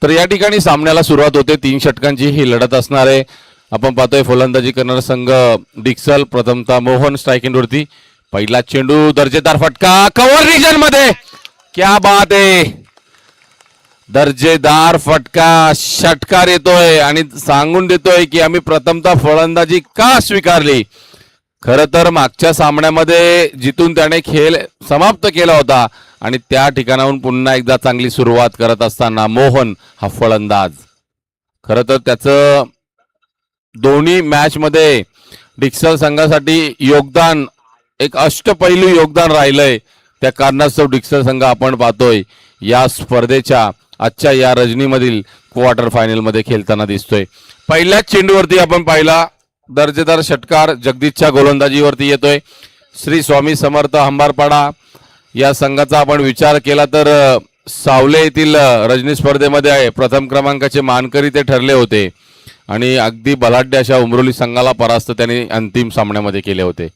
तर या ठिकाणी सामन्याला सुरुवात होते. 3 षटकांची ही लढत असणार आहे. आपण पाहतोय फलंदाजी करणारा संघ डिक्सल. प्रथमतः मोहन स्ट्राइक एंडवरती. पहिला चेंडू दर्जेदार फटका कव्हर रिजन मध्ये. क्या बात आहे. दर्जेदार फटका षटकार येतोय आणि सांगून देतोय की आम्ही प्रथमतः फलंदाजी का स्वीकारली. खरं तर मागच्या सामन्यामध्ये जिथून त्याने खेळ समाप्त केला होता आणि त्या ठिकाणाहून पुन्हा एकदा चांगली सुरुवात करत असताना मोहन हा फलंदाज. खरं तर त्याचं दोन्ही मॅच मध्ये डिक्सल संघासाठी योगदान एक अष्टपैलू योगदान राहिलंय. त्या कारणास्तव डिक्सल संघ आपण पाहतोय या स्पर्धेच्या आजच्या या रजनीमधील क्वार्टर फायनल मध्ये खेळताना दिसतोय. पहिल्याच चेंडूवरती आपण पाहिला दर्जेदार षटकार जगदीशच्या गोलंदाजीवरती येतोय. श्री स्वामी समर्थ हंबारपाडा या संघाचा आपण विचार केला तर सावले येथील रजनी स्पर्धेमध्ये प्रथम क्रमांकाचे मानकरी ते ठरले होते आणि अगदी बलाढ्य अशा उमरोली संघाला परास्त त्यांनी अंतिम सामन्यामध्ये केले होते.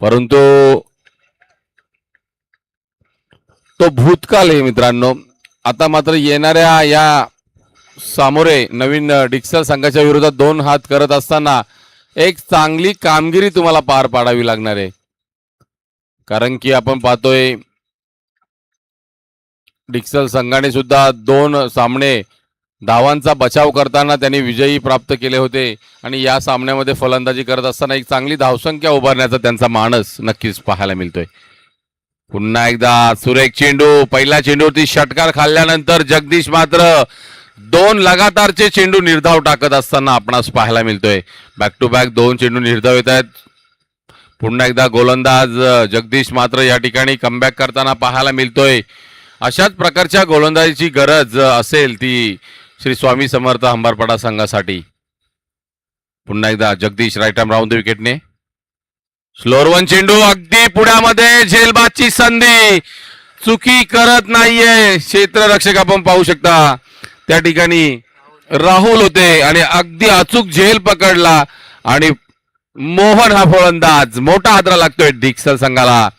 परंतु तो भूतकाळ आहे मित्रांनो. आता मात्र येणाऱ्या या सामोरे नवीन डिक्सल संघाच्या विरोधात 2 हात करत असताना एक चांगली कामगिरी तुम्हाला पार पाडावी लागणार आहे. कारण की आपण पाहतोय डिक्सल संघाने सुद्धा 2 सामने धावांचा बचाव करताना त्यांनी विजयी प्राप्त केले होते आणि या सामन्यामध्ये फलंदाजी करत असताना एक चांगली धावसंख्या उभारण्याचा त्यांचा मानस नक्कीच पाहायला मिळतोय. पुन्हा एकदा सुरेख चेंडू. पहिल्या चेंडूवरती षटकार खाल्ल्यानंतर जगदीश मात्र 2 लगातारचे चेंडू निर्धाव टाकत असताना आपणास पाहायला मिळतोय. बॅक टू बॅक 2 चेंडू निर्धाव येत आहेत. पुन्हा एकदा गोलंदाज जगदीश मात्र या ठिकाणी कमबॅक करताना पाहायला मिळतोय. अशाच प्रकारच्या गोलंदाजीची गरज असेल ती श्री स्वामी समर्थ हंबारपाडा संघासाठी. पुन्हा एकदा Jagdish right arm round the विकेटने. स्लोअर 1 चेंडू अगदी पुढ्यामध्ये झेलबादची संधी. चुकी करत नाहीये क्षेत्ररक्षक. आपण पाहू शकता त्या ठिकाणी राहुल होते आणि अगदी अचूक झेल पकडला आणि मोहन हा फलंदाज. मोठा हादरा लागतोय डिक्सल संघाला.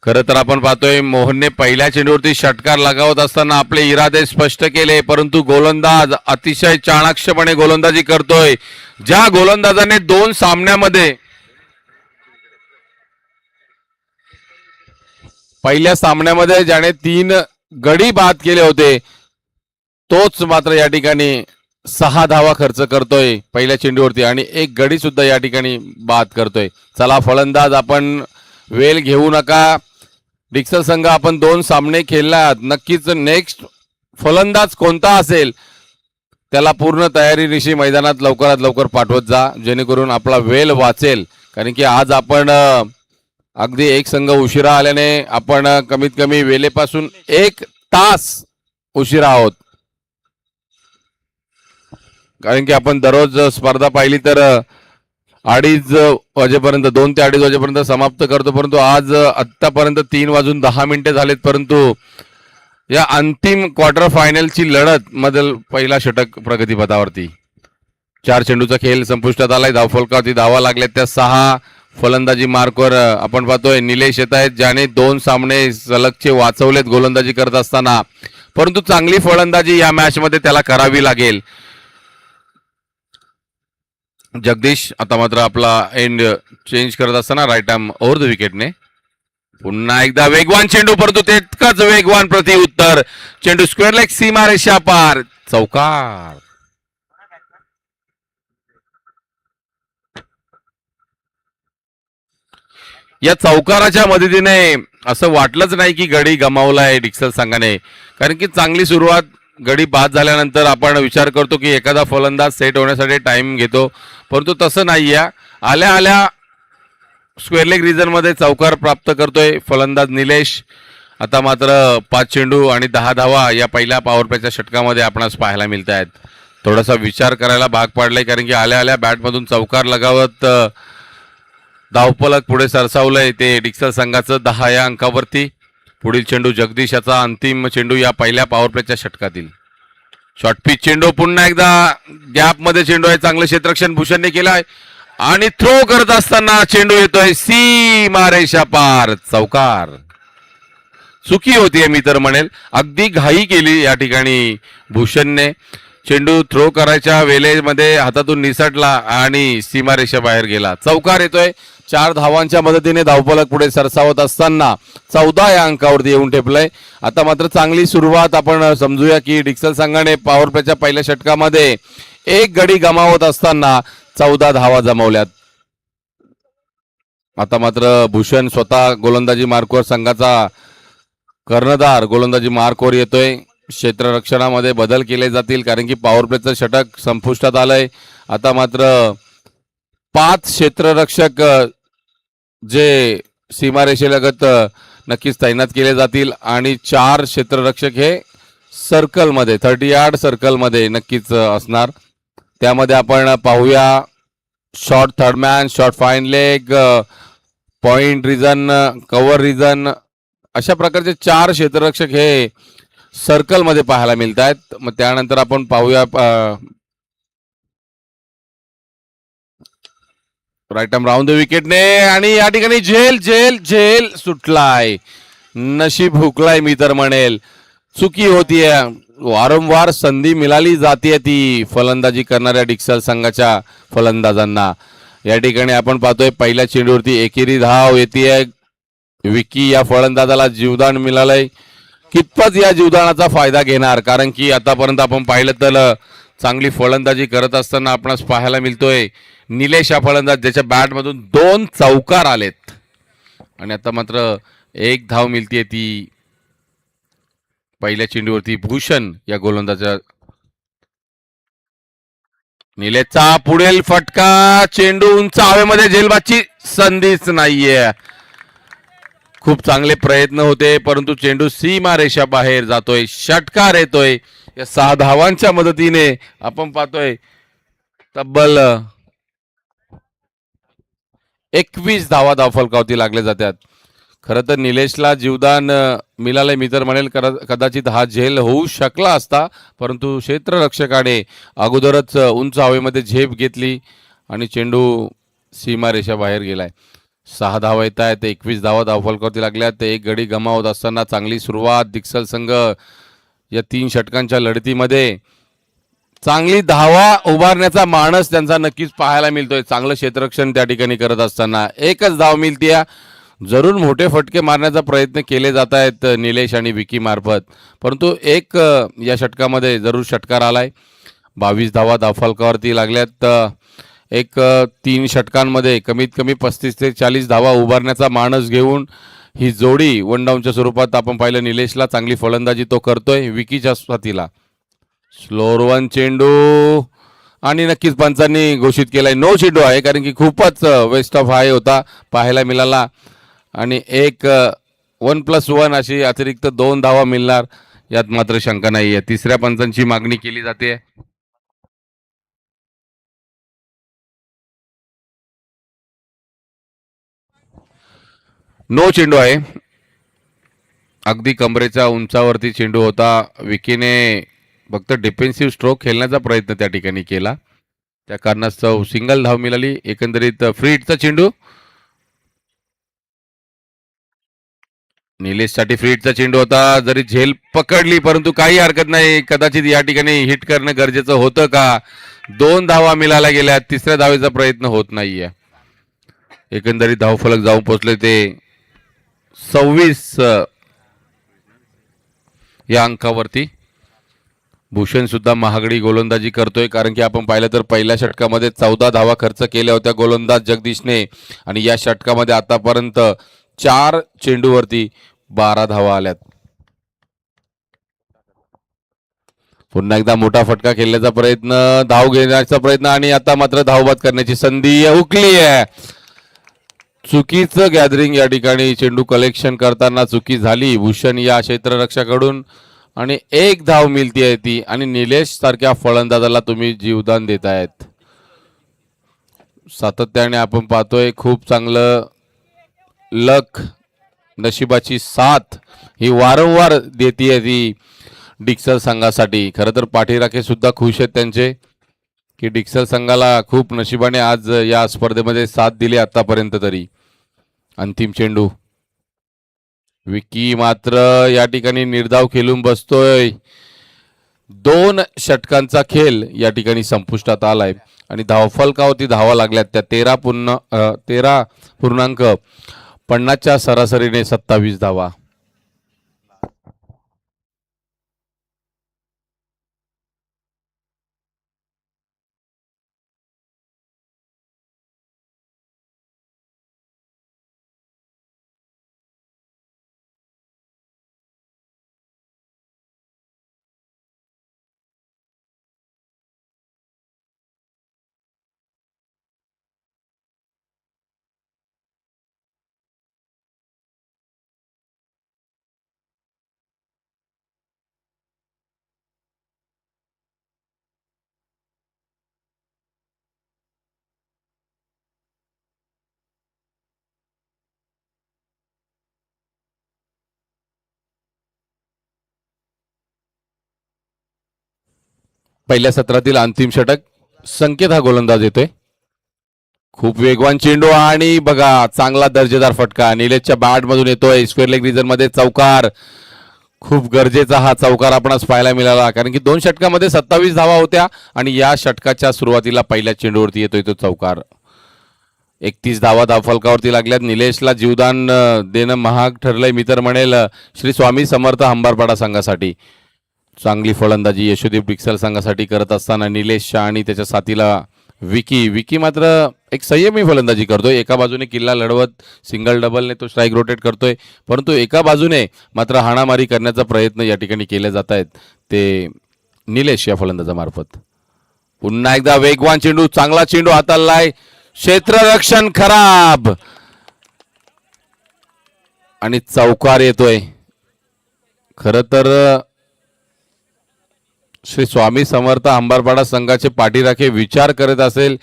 खरं तर आपण पाहतोय मोहनने पहिल्या चेंडूवरती षटकार लगावत असताना आपले इरादे स्पष्ट केले. परंतु गोलंदाज अतिशय चाणाक्षपणे गोलंदाजी करतोय. ज्या गोलंदाजाने 2 सामन्यामध्ये पहिल्या सामन्यामध्ये ज्याने 3 गडी बाद केले होते तोच मात्र या ठिकाणी 6 धावा खर्च करतोय पहिल्या चेंडूवरती आणि 1 गडी सुद्धा या ठिकाणी बाद करतोय. चला फलंदाज आपण वेळ घेऊ नका. डिक्सल संघ आपण 2 सामने खेळलात. नक्कीच नेक्स्ट फलंदाज कोणता असेल त्याला पूर्ण तयारीनिशी मैदानात लवकरात लवकर पाठवत जा जेणेकरून आपला वेळ वाचेल. कारण की आज आपण अगदी एक संघ उशिरा आल्याने आपण कमीत कमी वेळेपासून 1 तास उशिरा आहोत. कारण की आपण दररोज स्पर्धा पाहिली तर 2:30 वाजेपर्यंत 2 ते 2:30 वाजेपर्यंत समाप्त करतो. परंतु आज आत्तापर्यंत 3:10 झालेत. परंतु या अंतिम क्वार्टर फायनलची लढत मधील पहिला षटक प्रगतीपथावरती. 4 चेंडूचा खेळ संपुष्टात आलाय. धावफलकावरती धावा लागल्यात त्या 6. फलंदाजी मार्कवर आपण पाहतोय निलेश येत आहेत ज्याने 2 सामने सलगचे वाचवलेत गोलंदाजी करत असताना. परंतु चांगली फलंदाजी या मॅच मध्ये त्याला करावी लागेल. जगदीश आता मात्र आपला एंड चेंज करत असताना राईट आर्म ओव्हर द विकेटने. पुन्हा एकदा वेगवान चेंडू. परंतु तितकाच वेगवान प्रति उत्तर. चेंडू स्क्वेअर लेग सीमारेषा पार. चौकार. या चौकाराच्या मदतीने असं वाटलंच नाही की गडी गमावलाय डिक्सल संघाने. कारण की चांगली सुरुवात गडी बाद झाल्यानंतर आपण विचार करतो की एखादा फलंदाज सेट होण्यासाठी टाइम घेतो. परंतु तसं नाही. आल्या आल्या स्क्वेअर लेग रिजन मध्ये चौकार प्राप्त करतोय फलंदाज निलेश. आता मात्र 5 चेंडू आणि 10 धावा या पहिल्या पॉवर प्लेच्या षटकामध्ये आपणास पाहायला मिळत आहेत. थोडासा विचार करायला भाग पाडलाय कारण की आल्या आल्या बॅटमधून चौकार लगावत धावफलक पुढे सरसावलंय ते डिक्सल संघाचं 10 या अंकावरती. पुढील चेंडू जगदीश याचा अंतिम चेंडू या पहिल्या पॉवर प्लेच्या षटकातील. शॉर्ट पिच चेंडू. पुन्हा एकदा गॅप मध्ये चेंडू आहे. चांगलं क्षेत्ररक्षण भूषणने केलाय आणि थ्रो करत असताना चेंडू येतोय सीमारेषा पार. चौकार. चुकी होतीये मी तर म्हणेल. अगदी घाई केली या ठिकाणी भूषणने. चेंडू थ्रो करायच्या वेळेमध्ये हातातून निसटला आणि सीमारेषा बाहेर गेला. चौकार येतोय. 4 धावांच्या मदतीने धावफलक पुढे सरसावत असताना 14 या अंकावरती येऊन ठेपलंय. आता मात्र चांगली सुरुवात आपण समजूया की डिक्सल संघाने पॉवर प्लेच्या पहिल्या षटकामध्ये एक गडी गमावत असताना 14 धावा जमवल्यात. आता मात्र भूषण स्वतः गोलंदाजी मार्कवर संघाचा कर्णधार गोलंदाजी मार्कवर येतोय. क्षेत्ररक्षणामध्ये बदल केले जातील कारण की पॉवर प्लेचं षटक संपुष्टात आलंय. आता मात्र 5 क्षेत्ररक्षक जे सीमारेषेलगत नक्कीच तैनात केले जातील आणि 4 क्षेत्ररक्षक हे सर्कलमध्ये 30 यार्ड सर्कलमध्ये नक्कीच असणार. त्यामध्ये आपण पाहूया short third man, short fine leg, point region, cover region अशा प्रकारचे 4 क्षेत्ररक्षक हे सर्कलमध्ये पाहायला मिळत आहेत. मग त्यानंतर आपण पाहूया राईट आर्म राऊंड द विकेटने आणि या ठिकाणी झेल झेल झेल सुटलाय. नशीब हुकलाय मी तर म्हणेल. चुकी होतीये. वारंवार संधी मिळाली जाते ती फलंदाजी करणाऱ्या डिक्सल संघाच्या फलंदाजांना. या ठिकाणी आपण पाहतोय पहिल्या चेंडूवरती एकेरी धाव येते. विकी या फलंदाजाला जीवदान मिळालंय. कितपत या जीवदानाचा फायदा घेणार कारण की आतापर्यंत आपण पाहिलं तर चांगली फलंदाजी करत असताना आपणास पाहायला मिळतोय निलेश हा फलंदाज ज्याच्या बॅटमधून 2 चौकार आलेत आणि आता मात्र 1 धाव मिळतीये ती पहिल्या चेंडूवरती भूषण या गोलंदाजा. निलेशचा पुढील फटका. चेंडू उंच हवेमध्ये झेलबाची संधीच नाहीये. खूप चांगले प्रयत्न होते परंतु चेंडू सीमा रेषा बाहेर जातोय. षटकार येतोय. या 6 धावांच्या मदतीने आपण पाहतोय तब्बल 21 धावा धावफलकावरती लागले जातात. खरं तर निलेशला जीवदान मिळालंय मी तर म्हणेल. कदाचित हा झेल होऊ शकला असता परंतु क्षेत्ररक्षकाने अगोदरच उंच हवेमध्ये झेप घेतली आणि चेंडू सीमारेषा बाहेर गेलाय. 6 धावा येत आहेत. 21 धावा धावफलकावरती लागल्यात. एक गडी गमावत असताना चांगली सुरुवात. डिक्सल संघ या 3 षटकांच्या लढतीमध्ये चांगली धावा उभारण्याचा मानस त्यांचा नक्कीच पाहायला मिळतोय. चांगलं क्षेत्ररक्षण त्या ठिकाणी करत असताना 1च धाव मिळतीये. जरूर मोठे फटके मारण्याचा प्रयत्न केले जात आहेत निलेश आणि विकी मार्फत परंतु एक या षटकामध्ये जरूर षटकार आलाय. 22 धावा धावफलकावरती लागल्यात. एक 3 षटकांमध्ये कमीत कमी 35 ते 40 धावा उभारण्याचा मानस घेऊन ही जोडी वन डाऊनच्या स्वरूपात आपण पाहिलं. निलेशला चांगली फलंदाजी तो करतोय विकीच्या साथीला. स्लोअर 1 चेंडू आणि नक्कीच पंचांनी घोषित केलाय नो चेंडू आहे कारण की खूपच वेस्ट ऑफ हाय होता पाहायला मिळाला आणि एक 1+1 अशी अतिरिक्त 2 धावा मिळणार यात मात्र शंका नाही आहे. तिसऱ्या पंचांची मागणी केली जाते. नो चेंडू आहे. अगदी कमरेच्या उंचावरती चेंडू होता. विकीने फक्त डिफेन्सिव्ह स्ट्रोक खेळण्याचा प्रयत्न त्या ठिकाणी केला. त्या कारणास्तव सिंगल धाव मिळाली. एकंदरीत फ्री हिटचा चेंडू. निलेशसाठी फ्री हिटचा चेंडू होता. जरी झेल पकडली परंतु काही हरकत नाही. कदाचित या ठिकाणी हिट करणं गरजेचं होतं का. 2 धावा मिळाल्या गेल्या. तिसऱ्या धावेचा प्रयत्न होत नाहीये. एकंदरीत धावफलक जाऊन पोहोचले ते 26 या अंकावरती. भूषण सुद्धा महागडी गोलंदाजी करतोय कारण की आपण पाहिलं तर पहिल्या षटकामध्ये 14 धावा खर्च केल्या होत्या गोलंदाज जगदीशने आणि या षटकामध्ये आतापर्यंत 4 चेंडूवरती 12 धावा आल्यात. पुन्हा एकदा मोठा फटका खेळण्याचा प्रयत्न, धाव घेण्याचा प्रयत्न आणि आता मात्र धावबाद करण्याची संधी हुकली आहे. चुकीचं गॅदरिंग या ठिकाणी चेंडू कलेक्शन करताना चुकी झाली भूषण या क्षेत्ररक्षकाकडून आणि 1 धाव मिळतीये ती आणि निलेश सारख्या फलंदाजाला तुम्ही जीवदान देतायत. सातत्याने आपण पाहतोय खूप चांगलं लक नशिबाची साथ ही वारंवार देतीये ती डिक्सल संघासाठी. खरं तर पाठीराखे सुद्धा खुश आहेत त्यांचे की डिक्सल संघाला खूप नशिबाने आज या स्पर्धेमध्ये साथ दिली आतापर्यंत तरी. अंतिम चेंडू विकी मात्र या ठिकाणी निर्धाव खेळून बसतोय. 2 षटकांचा खेळ या ठिकाणी संपुष्टात आलाय आणि धावफलकावरती धावा लागल्यात त्या 13.50च्या सरासरीने 27 धावा. पहिल्या सत्रातील अंतिम षटक. संकेत हा गोलंदाज येतोय. खूप वेगवान चेंडू आणि बघा चांगला दर्जेदार फटका निलेशच्या बॅट मधून येतोय. स्क्वेअर लेग रिजन मध्ये चौकार. खूप गरजेचा हा चौकार आपणास पाहायला मिळाला कारण की 2 षटकामध्ये 27 धावा होत्या आणि या षटकाच्या सुरुवातीला पहिल्या चेंडूवरती येतोय तो चौकार. 31 धावा धावफलकावरती लागल्यात. निलेशला जीवदान देणं महाग ठरलंय मी तर म्हणेल श्री स्वामी समर्थ हंबारपाडा संघासाठी. चांगली फलंदाजी यशोदीप डिक्सल संघासाठी करत असताना निलेश शाह आणि त्याच्या साथीला विकी मात्र एक संयमी फलंदाजी करतोय. एका बाजूने किल्ला लढवत सिंगल डबलने तो स्ट्राईक रोटेट करतोय परंतु एका बाजूने मात्र हाणामारी करण्याचा प्रयत्न या ठिकाणी केले जात आहेत ते निलेश या फलंदाजामार्फत. पुन्हा एकदा वेगवान चेंडू. चांगला चेंडू हाताळलाय. क्षेत्ररक्षण खराब आणि चौकार येतोय. खर तर श्री स्वामी समर्थ अंबारपाडा संघाचे पाठीराखे विचार करत असेल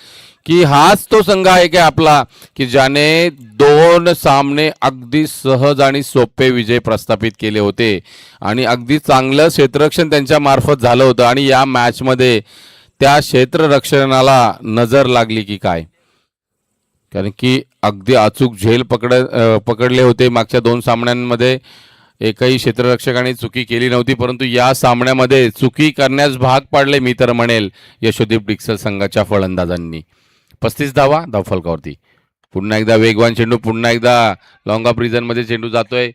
की हाच तो संघ आहे की आपला की ज्याने 2 सामने अगदी सहज आणि सोपे विजय प्रस्थापित केले होते आणि अगदी चांगलं क्षेत्ररक्षण त्यांच्या मार्फत झालं होतं आणि या मॅच मध्ये त्या क्षेत्ररक्षणाला नजर लागली की काय. कारण की अगदी अचूक झेल पकडले होते. मागच्या 2 सामन्यांमध्ये एकही क्षेत्ररक्षकाने चुकी केली नव्हती परंतु या सामन्यामध्ये चुकी करण्यास भाग पाडले मी तर म्हणेल यशोदीप डिक्सल संघाच्या फलंदाजांनी. 35 धावा धावफलकावरती. पुन्हा एकदा वेगवान चेंडू. पुन्हा एकदा लॉंग ऑफ रिजन मध्ये चेंडू जातोय.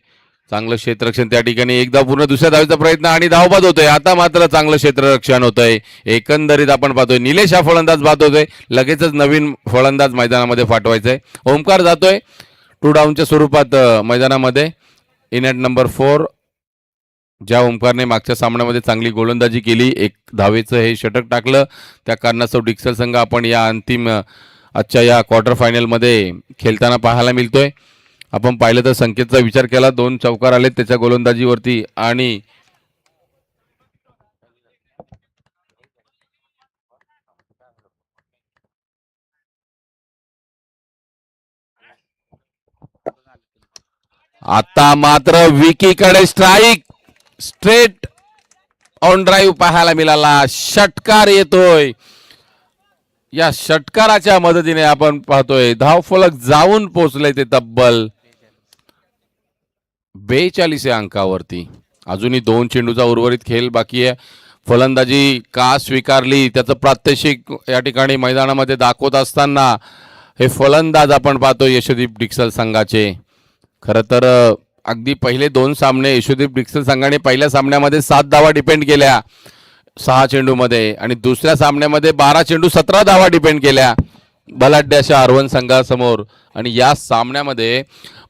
चांगलं क्षेत्ररक्षण त्या ठिकाणी. एकदा पूर्ण दुसऱ्या धावेचा प्रयत्न आणि धावबाद होतोय. आता मात्र चांगलं क्षेत्ररक्षण होतंय. एकंदरीत आपण पाहतोय निलेश हा फलंदाज बाद होतोय. लगेचच नवीन फलंदाज मैदानामध्ये पाठवायचंय. ओमकार जातोय 2 डाऊनच्या स्वरूपात मैदानामध्ये. In at number 4. ज्या ओमकारने मागच्या सामन्यामध्ये चांगली गोलंदाजी केली 1 धावेचं हे षटक टाकलं त्या कारणास्तव डिक्सल संघ आपण या अंतिम आजच्या या क्वार्टर फायनलमध्ये खेळताना पाहायला मिळतोय. आपण पाहिलं तर संकेतचा विचार केला 2 चौकार आलेत त्याच्या गोलंदाजीवरती आणि आता मात्र विकीकडे स्ट्राईक स्ट्रेट ऑन ड्राईव्ह पाहायला मिळाला. षटकार येतोय. या षटकाराच्या मदतीने आपण पाहतोय धावफलक जाऊन पोहोचले ते तब्बल 42 या अंकावरती. अजूनही 2 चेंडूचा उर्वरित खेळ बाकी आहे. फलंदाजी का स्वीकारली त्याचं प्रात्यक्षिक या ठिकाणी मैदानामध्ये दाखवत असताना हे फलंदाज आपण पाहतो यशोदीप डिक्सल संघाचे. खरं तर अगदी पहिले 2 सामने यशोदीप डिक्सल संघाने पहिल्या सामन्यामध्ये 7 धावा डिपेंड केल्या 6 चेंडूमध्ये आणि दुसऱ्या सामन्यामध्ये 12 चेंडू 17 धावा डिपेंड केल्या बलाढ्याच्या R1 संघासमोर. आणि या सामन्यामध्ये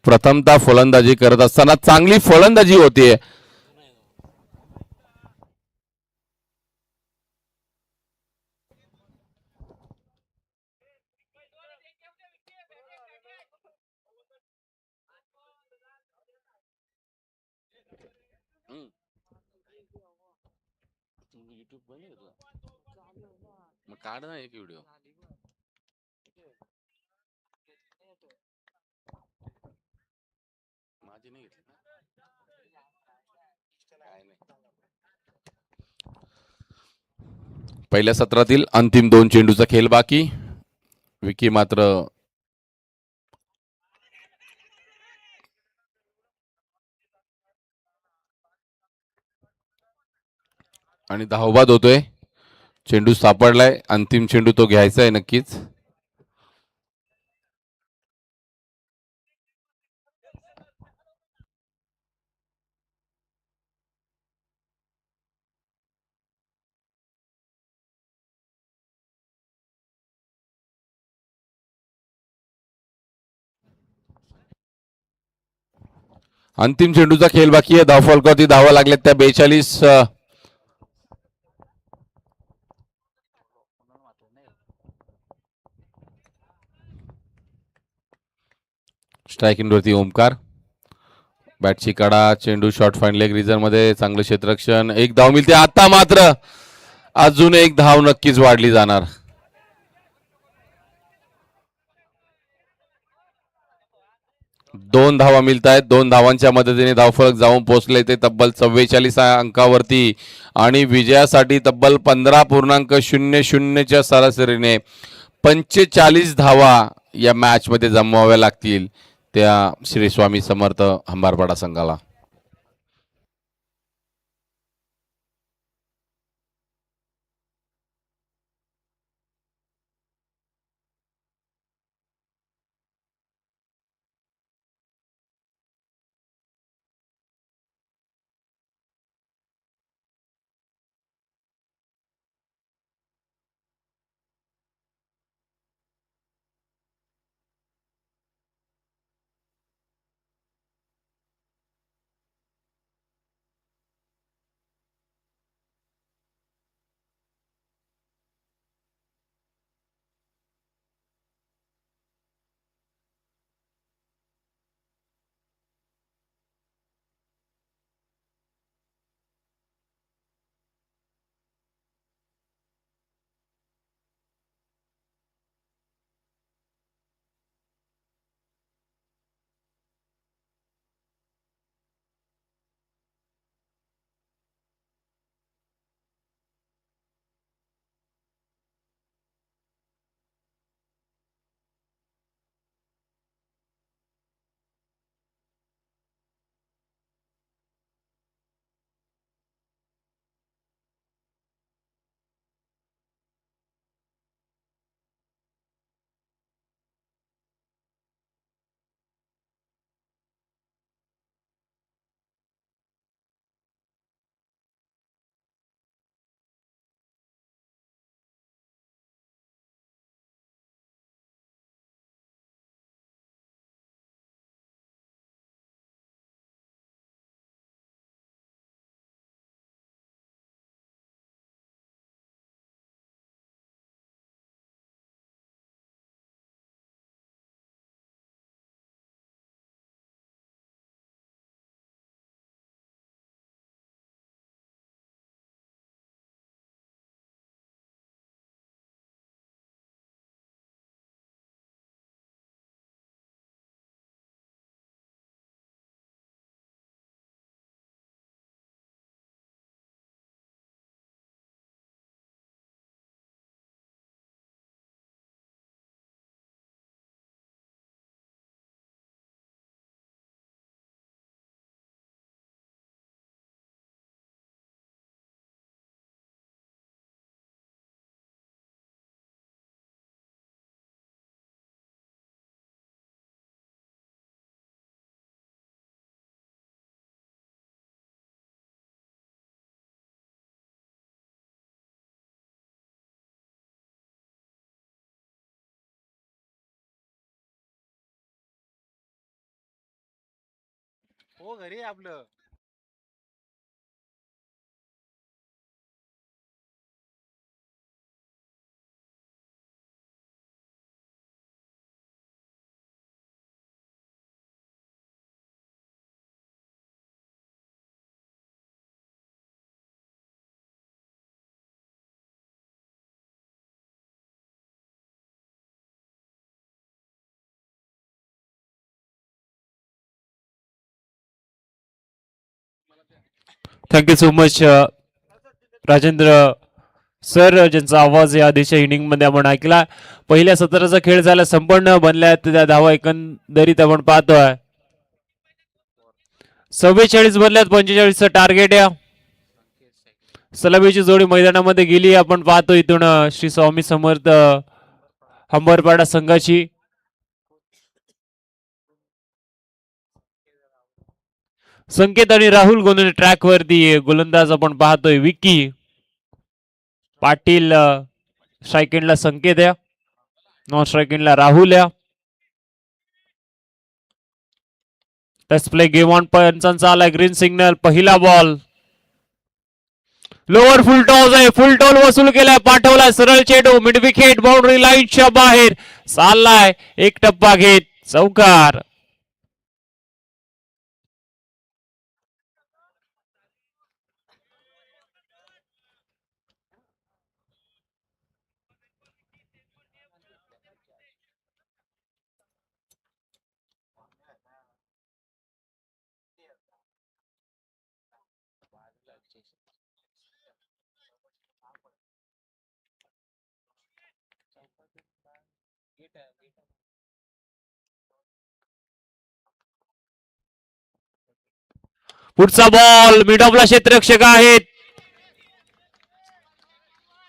प्रथमतः फलंदाजी करत असताना चांगली फलंदाजी होतीये. काढ ना एक व्हिडिओ. माझी नाही घेतली पहिल्या सत्रातील अंतिम 2 चेंडूचा खेळ बाकी. विकी मात्र आणि धावबाद होतोय. चेंडू सापडलाय, अंतिम चेंडू तो घ्यायचा आहे नक्कीच. अंतिम चेंडूचा खेळ बाकी आहे. धावफलकावरती धावा लागल्यात त्या 42. स्ट्राईक इनवरती ओमकार. बॅटची कडा, चेंडू शॉर्ट फाईन लेग रिझन मध्ये, चांगलं क्षेत्ररक्षण. एक धाव मिळते आता मात्र. अजून एक धाव नक्कीच वाढली जाणार. दोन धावा मिळत आहेत. दोन धावांच्या मदतीने धावफलक जाऊन पोहोचले ते तब्बल 44 अंकावरती आणि विजयासाठी तब्बल 15.00च्या सरासरीने 45 धावा या मॅच मध्ये जमवाव्या लागतील त्या श्री स्वामी समर्थ हंबारपाडा संघाला. हो घरी आहे आपलं. Thank you so much Rajendra sir, ज्यांचा आवाज या आधीच्या इनिंग मध्ये आपण ऐकला. पहिल्या सत्राचा खेळ झाला, संपन्न बनल्या त्या धावा एकंदरीत आपण पाहतोय. 44 बनल्यात, 45चं टार्गेट आहे. सलामीची जोडी मैदानामध्ये गेली. आपण पाहतो इथून श्री स्वामी समर्थ हंबरपाडा संघाची. संकेत आणि राहुल गोंधळे ट्रॅक वरती. गोलंदाज आपण पाहतोय विकी पाटील. स्ट्रायकिंगला संकेत आहे, नॉन स्ट्रायकिंगला राहुल आहे. Test play game on. पंचांचा आलाय ग्रीन सिग्नल. पहिला बॉल लोअर फुल टॉस आहे. फुल टॉल वसूल केलाय. पाठवलाय सरळ चेंडू मिड विकेट बाउंड्री लाईनच्या बाहेर चाललाय. एक टप्पा घेत चौकार. पुढचा बॉल मिड ऑफला क्षेत्ररक्षक आहेत.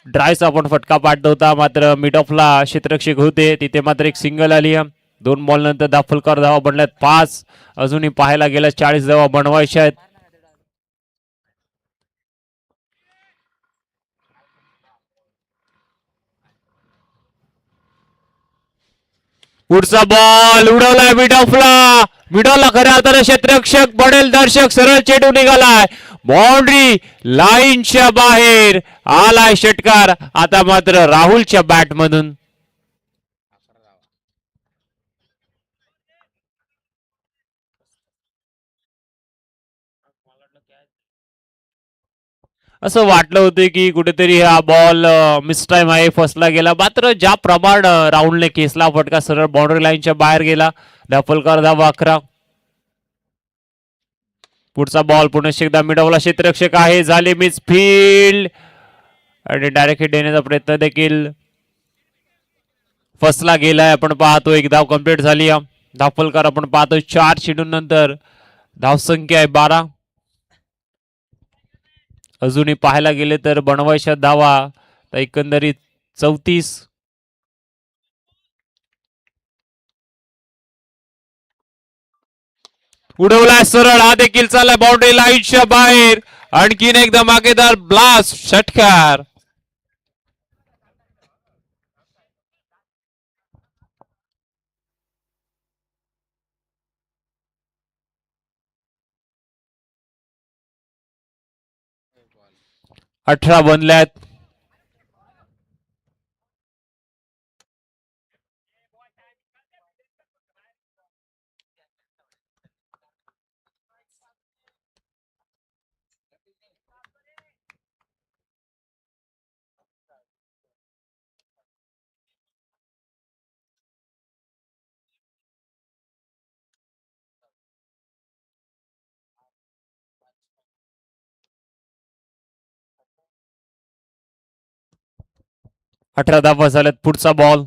ड्रायचा आपण फटका पाठवता, मात्र मिड ऑफला क्षेत्ररक्षक होते तिथे मात्र एक सिंगल आली. 2 बॉल नंतर दाफलकर धावा बनल्यात 5. अजूनही पाहायला गेल्या 40 धावा बनवायच्या आहेत. पुढचा बॉल उडवलाय मिड ऑफला. मिडॉलला खऱ्या अर्थाने क्षेत्ररक्षक बनेल दर्शक. सरळ चेंडू निघालाय बाउंड्री लाईनच्या बाहेर आलाय षटकार. आता मात्र राहुलच्या बॅट मधून. असं वाटलं होतं की कुठेतरी हा बॉल मिस टाइम आहे, फसला गेला. मात्र ज्या प्रमाण राहुलने केसला फटका सरळ बाउंड्री लाईनच्या बाहेर गेला. दाफलकर धावा 11. पुढचा बॉल पुन्हा एकदा मिडवला क्षेत्ररक्षक आहे. झाले मिस फील्ड आणि डायरेक्ट हिट देण्याचा प्रयत्न देखील फसला गेलाय. आपण पाहतो एक धाव कंप्लीट झाली. दाफलकर आपण पाहतो 4 चेंडू नंतर धावसंख्या आहे 12. अजूनही पाहायला गेले तर बनवायच्या धावा तर एकंदरीत 34. उडवलाय सरळ. हा देखील चालला बाउंड्री लाईनच्या बाहेर. आणखीन एकदा मागेदार ब्लास्ट षटकार. - 18 बनल्यात. अठरा धावा झाल्यात. पुढचा बॉल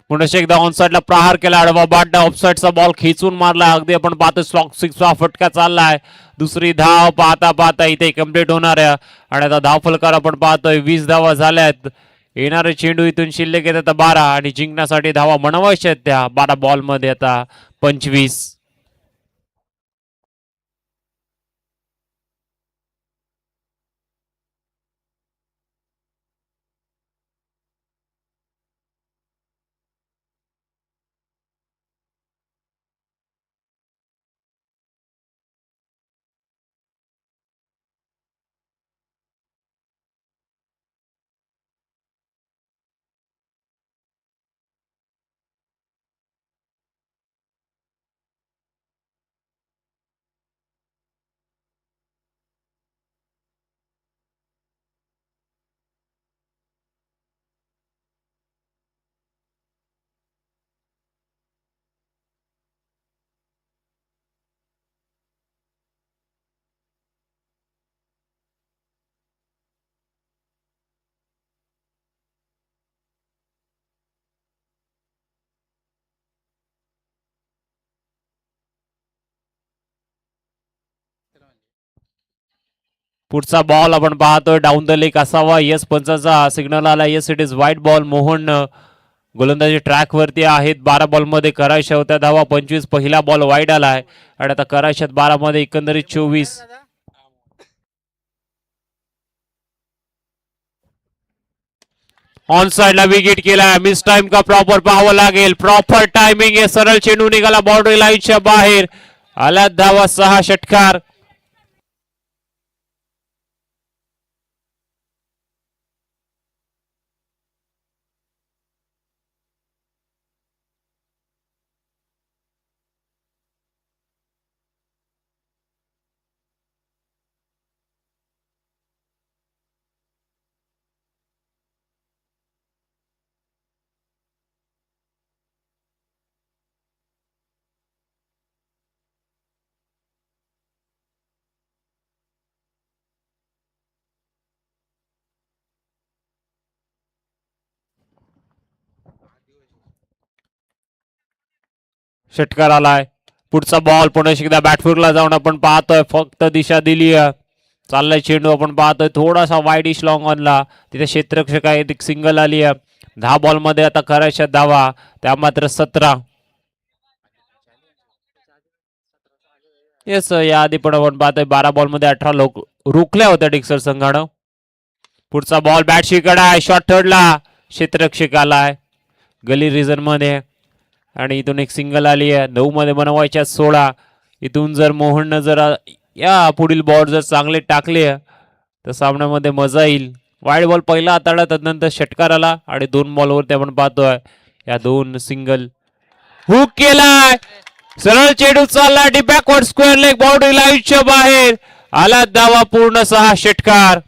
पुन्हा एकदा ऑनसाइडला प्रहार केला. आडवा बाटला ऑफसाइडचा बॉल खेचून मारला. अगदी आपण पाहतो स्लॉक 6चा फटका चाललाय. दुसरी धाव पाहता पाहता इथे कंप्लीट होणार आहे. आणि आता धाव फलकार आपण पाहतोय 20 धावा झाल्यात. येणारे चेंडू इथून शिल्लक येत आता 12 आणि जिंकण्यासाठी धावा बनवायच्या आहेत त्या 12 बॉल मध्ये आता 25. पुढचा बॉल आपण पाहतोय डाऊन द लेग असावा. यस पंचाचा सिग्नल आला. Yes it is white ball. Mohan गोलंदाजी ट्रॅक वरती आहेत. 12 बॉल मध्ये करायच्या होत्या धावा 25. पहिला बॉल वाईड आलाय आणि आता करायच्यात 12 मध्ये एकंदरीत 24. ऑन साइड ला विकेट केला. मिस टाइम का प्रॉपर पाहावं लागेल. प्रॉपर टायमिंग आहे. सरळ चेंडू निघाला बाउंड्री लाईनच्या बाहेर. आला धावा 6 षटकार. षटकार आलाय. पुढचा बॉल पुन्हा एकदा बॅटफुटला जाऊन आपण पाहतोय. फक्त दिशा दिली. चाललाय चेंडू आपण पाहतोय थोडासा वाईडिश लॉंग ऑनला. तिथे क्षेत्ररक्षक आहे. एक सिंगल आली आहे. 10 बॉल मध्ये आता करायच्या धावा त्या मात्र 17. येस या आधी पण आपण पाहतोय 12 बॉल मध्ये 18 लोक रोखल्या होत्या डिक्सर संघानं. पुढचा बॉल बॅटशी कडा आहे. शॉर्ट थर्डला क्षेत्ररक्षक आलाय गली रिजन मध्ये आणि इथून एक सिंगल आली आहे. 9 मध्ये बनवायच्या 16. इथून जर मोहननं जर या पुढील बॉल जर चांगले टाकले तर सामन्यामध्ये मजा येईल. वाईड बॉल पहिला हाताळला त्यानंतर षटकार आला आणि 2 बॉलवरती आपण पाहतोय या 2 सिंगल हुक केलाय. सरळ चेंडू चालला D backward square leg boundary लाईनच्या बाहेर. आला धावा पूर्ण 6 षटकार.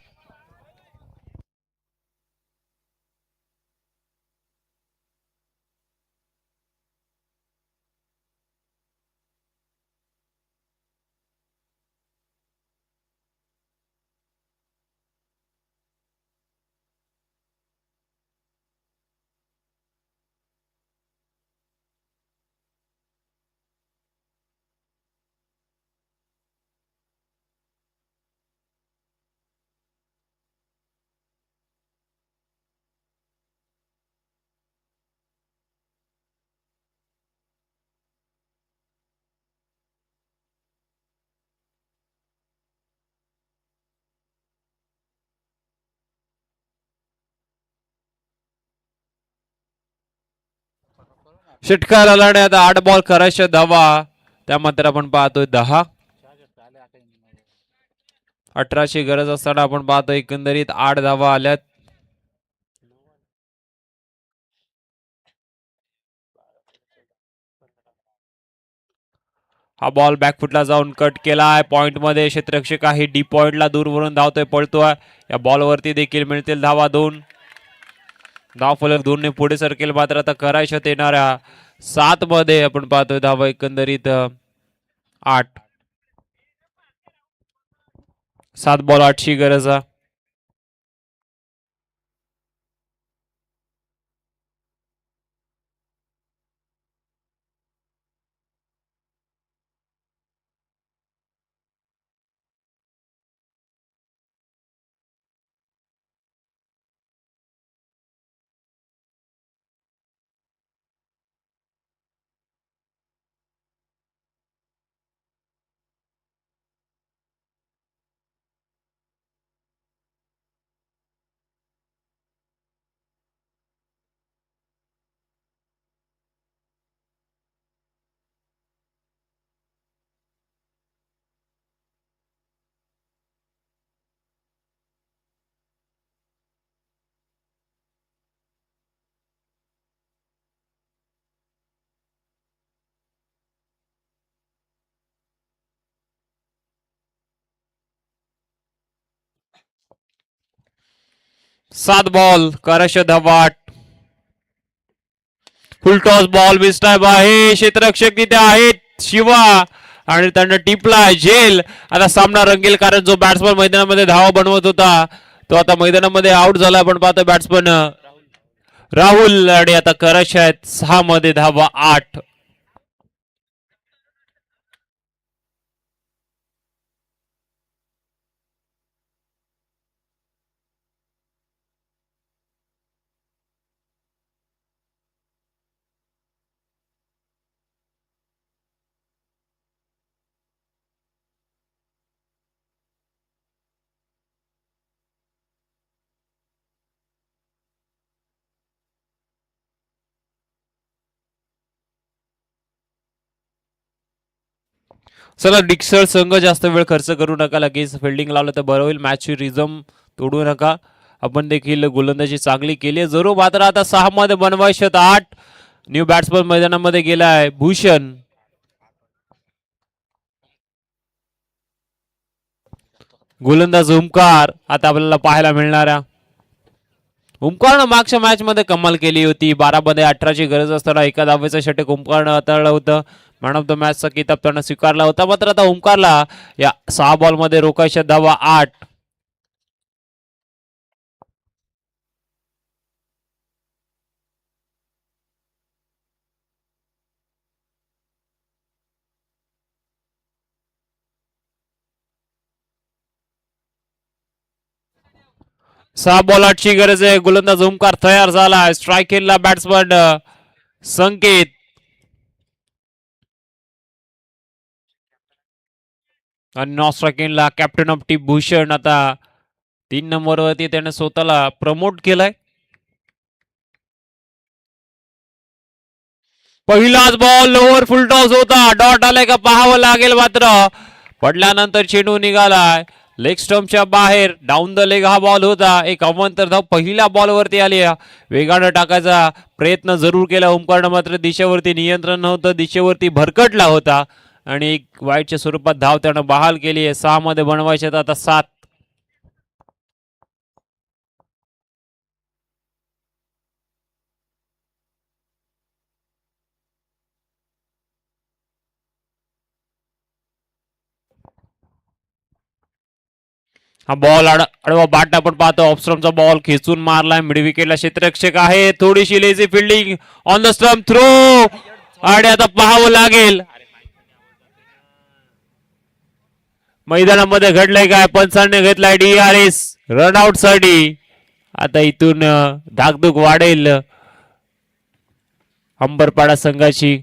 षटकार आला आणि आता 8 बॉल करायच्या धावा त्या मात्र आपण पाहतोय 10. 18ची गरज असताना आपण पाहतोय एकंदरीत 8 धावा आल्यात. हा बॉल बॅकफुटला जाऊन कट केलाय. पॉइंट मध्ये क्षेत्ररक्षक आहे. डी पॉइंटला दूरवरून धावतोय पळतोय. या बॉलवरती देखील मिळतील धावा 2. धाव फलक 2 ने पुढे सरकेल. मात्र आता करायच्यात येणाऱ्या 7 मध्ये आपण पाहतोय धावा एकंदरीत 8. 7 बॉल 8ची गरज आहे. सात बॉल करायच्या धावा 8. फुल टॉस बॉल मिस टाइम आहे. क्षेत्ररक्षक तिथे आहेत शिवा आणि त्यांना टिपला झेल. आता सामना रंगेल कारण जो बॅट्समन मैदानामध्ये धावा बनवत होता तो आता मैदानामध्ये आउट झाला. आपण पाहतो बॅट्समन राहुल आणि आता करायच्या आहेत 6 मध्ये धावा 8. चला डिक्सळ संघ जास्त वेळ खर्च करू नका, लगेच फिल्डिंग लावलं तर बरं होईल. मॅचची रिझम तोडू नका. आपण देखील गोलंदाजी चांगली केली आहे. जरूर मात्र आता 6 मध्ये बनवायचे 8. न्यू बॅट्समन मैदानामध्ये गेलाय भूषण. गोलंदाज ओमकार आता आपल्याला पाहायला मिळणारा. ओमकारनं मागच्या मॅच मध्ये कमाल केली होती. 12 मध्ये 18ची गरज असताना एका धावेचं षटक ओमकारनं हाताळलं होतं. मॅन ऑफ द मॅचचा किताब त्यानं स्वीकारला होता. मात्र आता ओमकारला या 6 बॉल मध्ये रोखायच्या धावा 8. सहा बॉल 8ची गरज आहे. गोलंदाज ओमकार तयार झाला. स्ट्राईक केला बॅट्समन संकेत. आणि नॉन स्ट्राईकिंगला कॅप्टन ऑफ टीम भूषण. आता 3 नंबरवरती त्याने स्वतःला प्रमोट केलाय. पहिलाच बॉल लोअर फुल टॉस होता. डॉट आलाय का पाहावं लागेल. मात्र पडल्यानंतर चेंडू निघालाय लेग स्टंपच्या बाहेर. डाऊन द लेग हा बॉल होता. एक अवंतर धाव पहिल्या बॉलवरती आली. वेगानं टाकायचा प्रयत्न जरूर केला ओमकारनं, मात्र दिशेवरती नियंत्रण नव्हतं. दिशेवरती भरकटला होता आणि एक वाईटच्या स्वरूपात धाव त्यानं बहाल केली आहे. 6 मध्ये बनवायचे आता 7. हा बॉल आडवा बाट आपण पाहतो. ऑफस्ट्रमचा बॉल खेचून मारलाय. मिड विकेटला क्षेत्ररक्षक आहे. थोडीशी lazy fielding on the stump throw. आणि आता पाहावं लागेल मैदानामध्ये घडलंय काय. पंचांनी घेतलाय DRS रनआउट साठी. आता इथून धाकधूक वाढेल अंबरपाडा संघाची.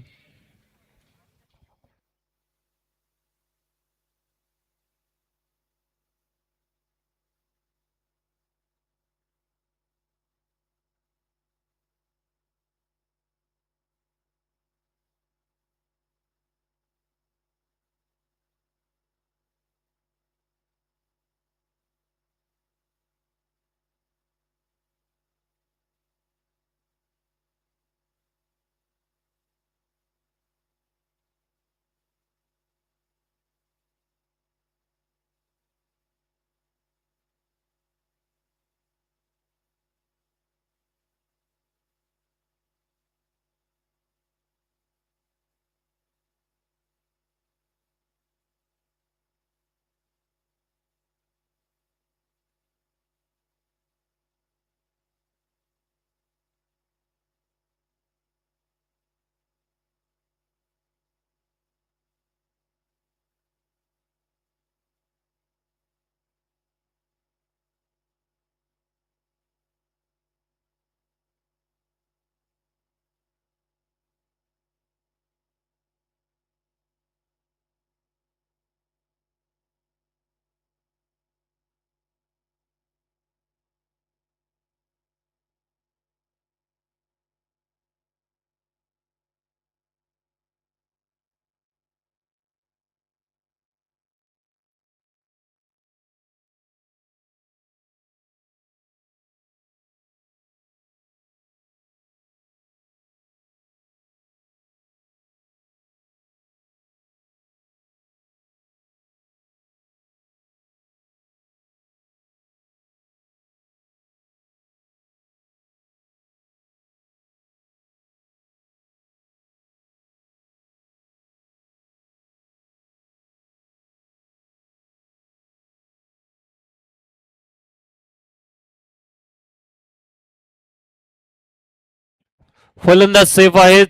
फलंदाज सेफ आहेत.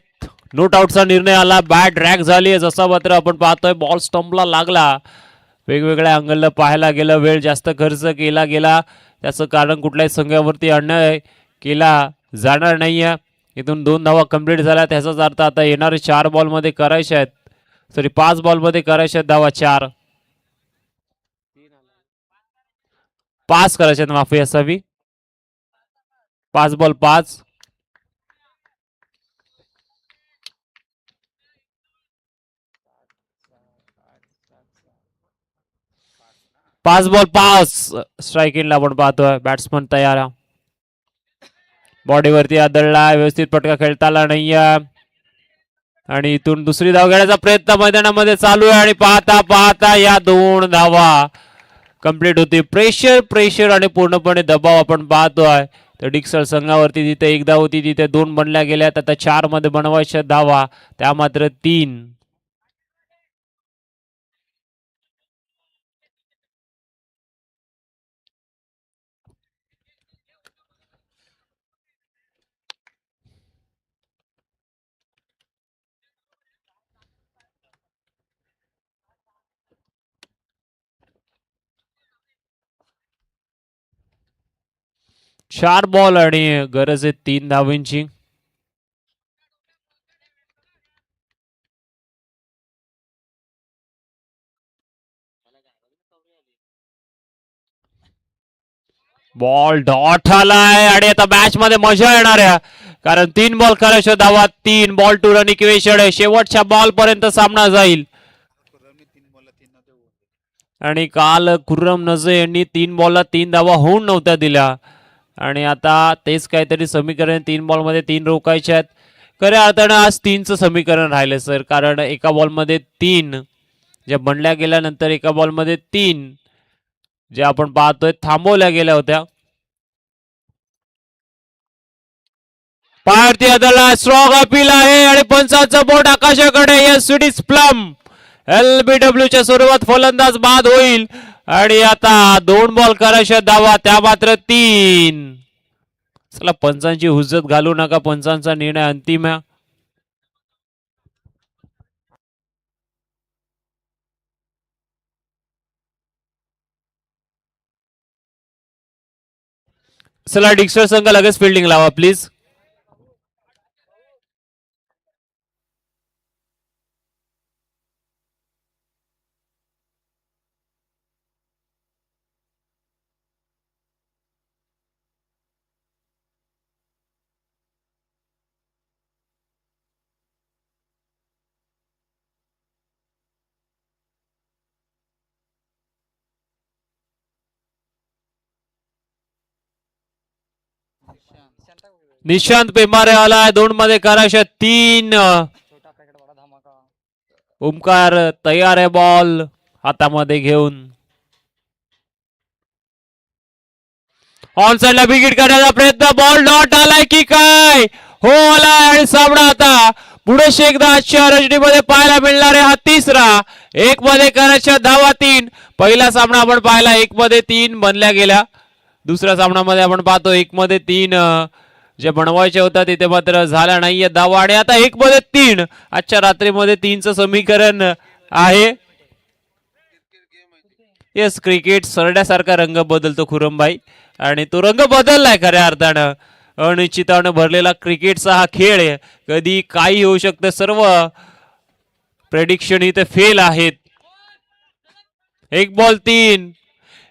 नोट आउटचा निर्णय आला. बॅट ड्रॅग झाली जसा मात्र आपण पाहतोय. बॉल स्टंपला लागला. वेगवेगळ्या अँगलला पाहायला गेलं. वेळ जास्त खर्च केला गेला. त्याचं कारण कुठल्याही संघावरती अन्याय केला जाणार नाहीये. इथून 2 धावा कंप्लीट झाल्या. त्याचाच अर्थ आता येणारे 4 बॉलमध्ये करायचे आहेत. सॉरी 5 बॉलमध्ये करायचे आहेत धावा 4. 5 करायचे आहेत, माफी असावी. 5 बॉल 5. 5 बॉल 5 स्ट्राईक इनला आपण पाहतोय. बॅट्समन तयार आहे. बॉडीवरती आदळला, व्यवस्थित पटका खेळता आला नाहीये आणि इथून दुसरी धाव घेण्याचा प्रयत्न मैदानामध्ये चालू आहे आणि पाहता पाहता या 2 धावा कंप्लीट होती. प्रेशर आणि पूर्णपणे दबाव आपण पाहतोय. तर डिक्सर संघावरती जिथे 1 धाव होती तिथे 2 बनल्या गेल्यात. आता 4 मध्ये बनवायच्या धावा, त्या मात्र 3. चार बॉल आणि गरज आहे 3 धावांची. बॉल डॉट आलाय आणि आता मॅच मध्ये मजा येणार आहे, कारण 3 बॉल करायच्या धावा 3. बॉल टू रन इक्वेशन आहे. शेवटच्या बॉल पर्यंत सामना जाईल. आणि काल खुर्रम नजे यांनी 3 बॉलला 3 धावा होऊन नव्हत्या दिल्या आणि आता तेच काहीतरी समीकरण 3 बॉलमध्ये 3 रोखायचे आहेत. खऱ्या अर्थानं आज 3चं समीकरण राहिलं सर, कारण एका बॉलमध्ये 3 ज्या बनल्या गेल्यानंतर एका बॉलमध्ये 3 जे आपण पाहतोय थांबवल्या गेल्या होत्या. पायरती आदळला, स्ट्रॉंग अपील आहे आणि पंचांचं बोट आकाशाकडे. Yes it is plumb. LBW च्या स्वरूपात फलंदाज बाद होईल आणि आता 2 बॉल करायच्या धावा, त्या मात्र 3. चला, पंचांची हुज्जत घालू नका, पंचांचा निर्णय अंतिम आहे. चला, डिक्सर संघ लगेच फिल्डिंग लावा प्लीज. निशांत पेमारे आलाय. 2 मध्ये करायच्या 3. ओमकार तयार आहे बॉल हातामध्ये घेऊन. ऑन साइडला विकेट करण्याचा प्रयत्न. बॉल डॉट आलाय की काय? हो, आलाय आणि सामना आता पुढे एकदा आजच्या रजनीमध्ये पाहायला मिळणार आहे. हा 3रा. 1 मध्ये करायच्या धावा 3. पहिला सामना आपण पाहिला 1 मध्ये 3 बनल्या गेल्या. दुसऱ्या सामन्यामध्ये आपण पाहतो 1 मध्ये 3 जे बनवायचे होता तिथे मात्र झाला नाहीये धावा आणि आता 1 मध्ये 3. आजच्या रात्रीमध्ये 3चं समीकरण आहे. येस, क्रिकेट सरड्यासारखा रंग बदलतो खुरमभाई आणि तो रंग बदललाय खऱ्या अर्थानं. अनिश्चितानं भरलेला क्रिकेटचा हा खेळ आहे. कधी काही होऊ शकतं. सर्व प्रेडिक्शन इथे फेल आहेत. 1 बॉल 3.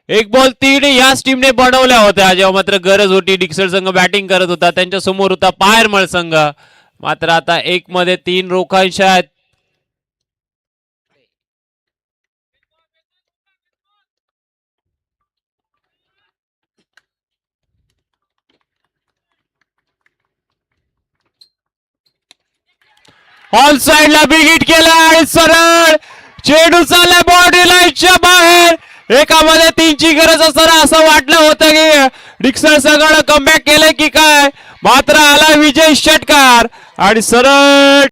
1 बॉल 3 याच टीमने बनवल्या होत्या जेव्हा मात्र गरज होती. डिक्सर संघ बॅटिंग करत होता, त्यांच्या समोर होता पायरमळ संघ. मात्र आता 1 मध्ये 3 रोखायच्या आहेत. ऑन साइडला बिगिट केला आणि सरळ चेंडू चालला बॉडी लाईनच्या बाहेर. 1 मध्ये 3ची गरज असताना असं वाटलं होतं की डिक्सर संघानं कमबॅक केलंय की काय, मात्र आला विजय षटकार आणि सरळ